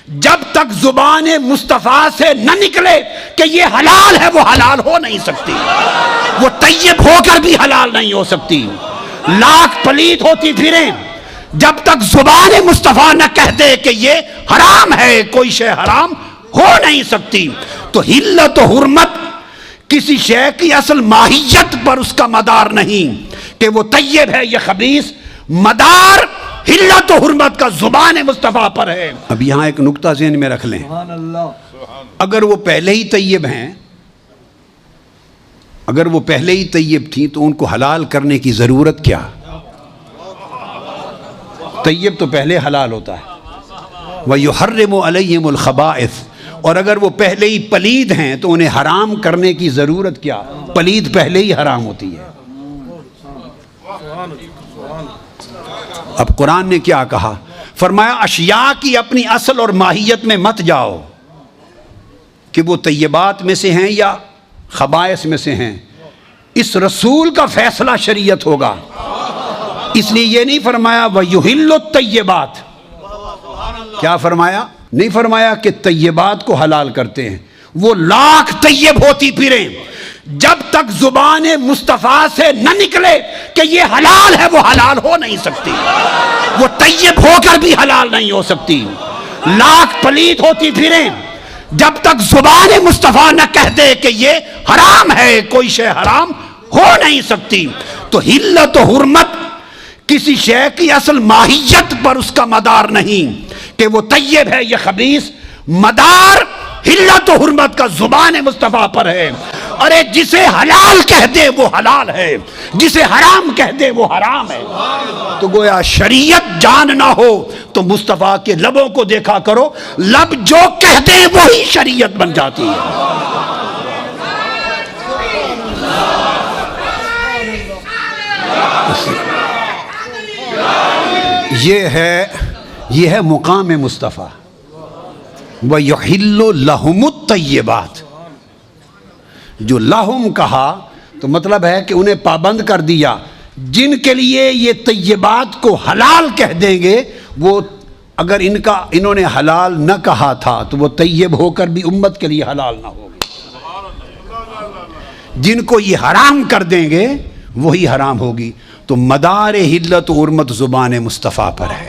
جب تک زبان مصطفیٰ سے نہ نکلے کہ یہ حلال ہے، وہ حلال ہو نہیں سکتی، وہ طیب ہو کر بھی حلال نہیں ہو سکتی۔ لاکھ پلید ہوتی پھریں، جب تک زبان مصطفیٰ نہ کہہ دے کہ یہ حرام ہے، کوئی شے حرام ہو نہیں سکتی۔ تو حلت و حرمت کسی شے کی اصل ماہیت پر اس کا مدار نہیں کہ وہ طیب ہے یا خبیث، مدار حلت و حرمت کا زبان مصطفیٰ پر ہے۔ اب یہاں ایک نکتہ ذہن میں رکھ لیں، اگر وہ پہلے ہی طیب ہیں، اگر وہ پہلے ہی طیب تھیں تو ان کو حلال کرنے کی ضرورت کیا؟ طیب تو پہلے حلال ہوتا ہے۔ وَيُحَرِّمُ عَلَيْهِمُ الْخَبَائِثِ، اور اگر وہ پہلے ہی پلید ہیں تو انہیں حرام کرنے کی ضرورت کیا؟ پلید پہلے ہی حرام ہوتی ہے۔ اب قرآن نے کیا کہا؟ فرمایا اشیاء کی اپنی اصل اور ماہیت میں مت جاؤ کہ وہ طیبات میں سے ہیں یا خبائث میں سے ہیں، اس رسول کا فیصلہ شریعت ہوگا۔ اس لیے یہ نہیں فرمایا وَيُحِلُّ الطَّيِّبَاتِ، کیا فرمایا؟ نہیں فرمایا کہ طیبات کو حلال کرتے ہیں، وہ لاکھ طیب ہوتی پھریں، جب تک زبان مصطفیٰ سے نہ نکلے کہ یہ حلال ہے، وہ حلال ہو نہیں سکتی، وہ طیب ہو کر بھی حلال نہیں ہو سکتی۔ لاکھ پلید ہوتی پھریں، جب تک زبان مصطفیٰ نہ کہہ دے کہ یہ حرام ہے، کوئی شے حرام ہو نہیں سکتی۔ تو حلت و حرمت کسی شے کی اصل ماہیت پر اس کا مدار نہیں کہ وہ طیب ہے یا خبیث، مدار حلت و حرمت کا زبان مصطفیٰ پر ہے۔ ارے جسے حلال کہہ دے وہ حلال ہے، جسے حرام کہہ دے وہ حرام ہے۔ تو گویا شریعت جان نہ ہو تو مصطفیٰ کے لبوں کو دیکھا کرو، لب جو کہہ دے وہی شریعت بن جاتی ہے۔ یہ ہے مقام مصطفیٰ۔ وَيُحِلُّ لَهُمُ الطَّيِّبَاتِ، جو لہم کہا تو مطلب ہے کہ انہیں پابند کر دیا، جن کے لیے یہ طیبات کو حلال کہہ دیں گے، وہ اگر انہوں نے حلال نہ کہا تھا تو وہ طیب ہو کر بھی امت کے لیے حلال نہ ہوگی۔ جن کو یہ حرام کر دیں گے وہی حرام ہوگی۔ تو مدار حلت و حرمت زبان مصطفیٰ پر ہے۔